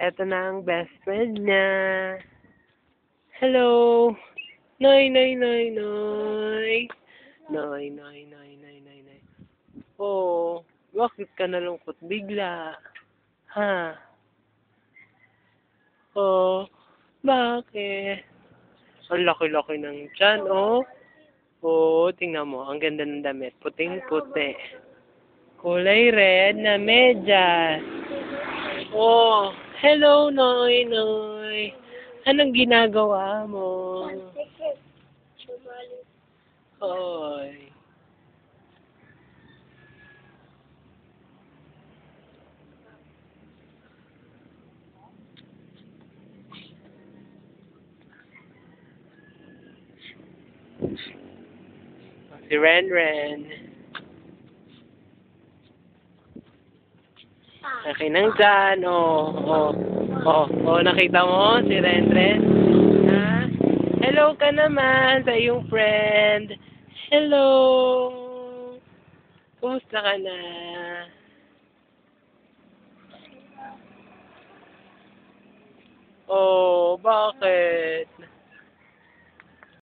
Eto na ang best friend niya. Hello! Noy, noy, noy, noy. Noy, noy, noy, noy, noy, noy. Oh, bakit ka nalungkot bigla? Ha? Oh, bakit? Ang laki-laki ng tiyan, oh. Oh, tingnan mo. Ang ganda ng damit. Puting-puti. Kulay red na medyas. Oh, hello, Noy, Noy. Anong ginagawa mo? Hoy. Si Ren. Laki ng tiyan, nakita mo si Ren. Ha? Hello ka naman sa iyong friend. Hello. Kumusta ka na? Oh, bakit?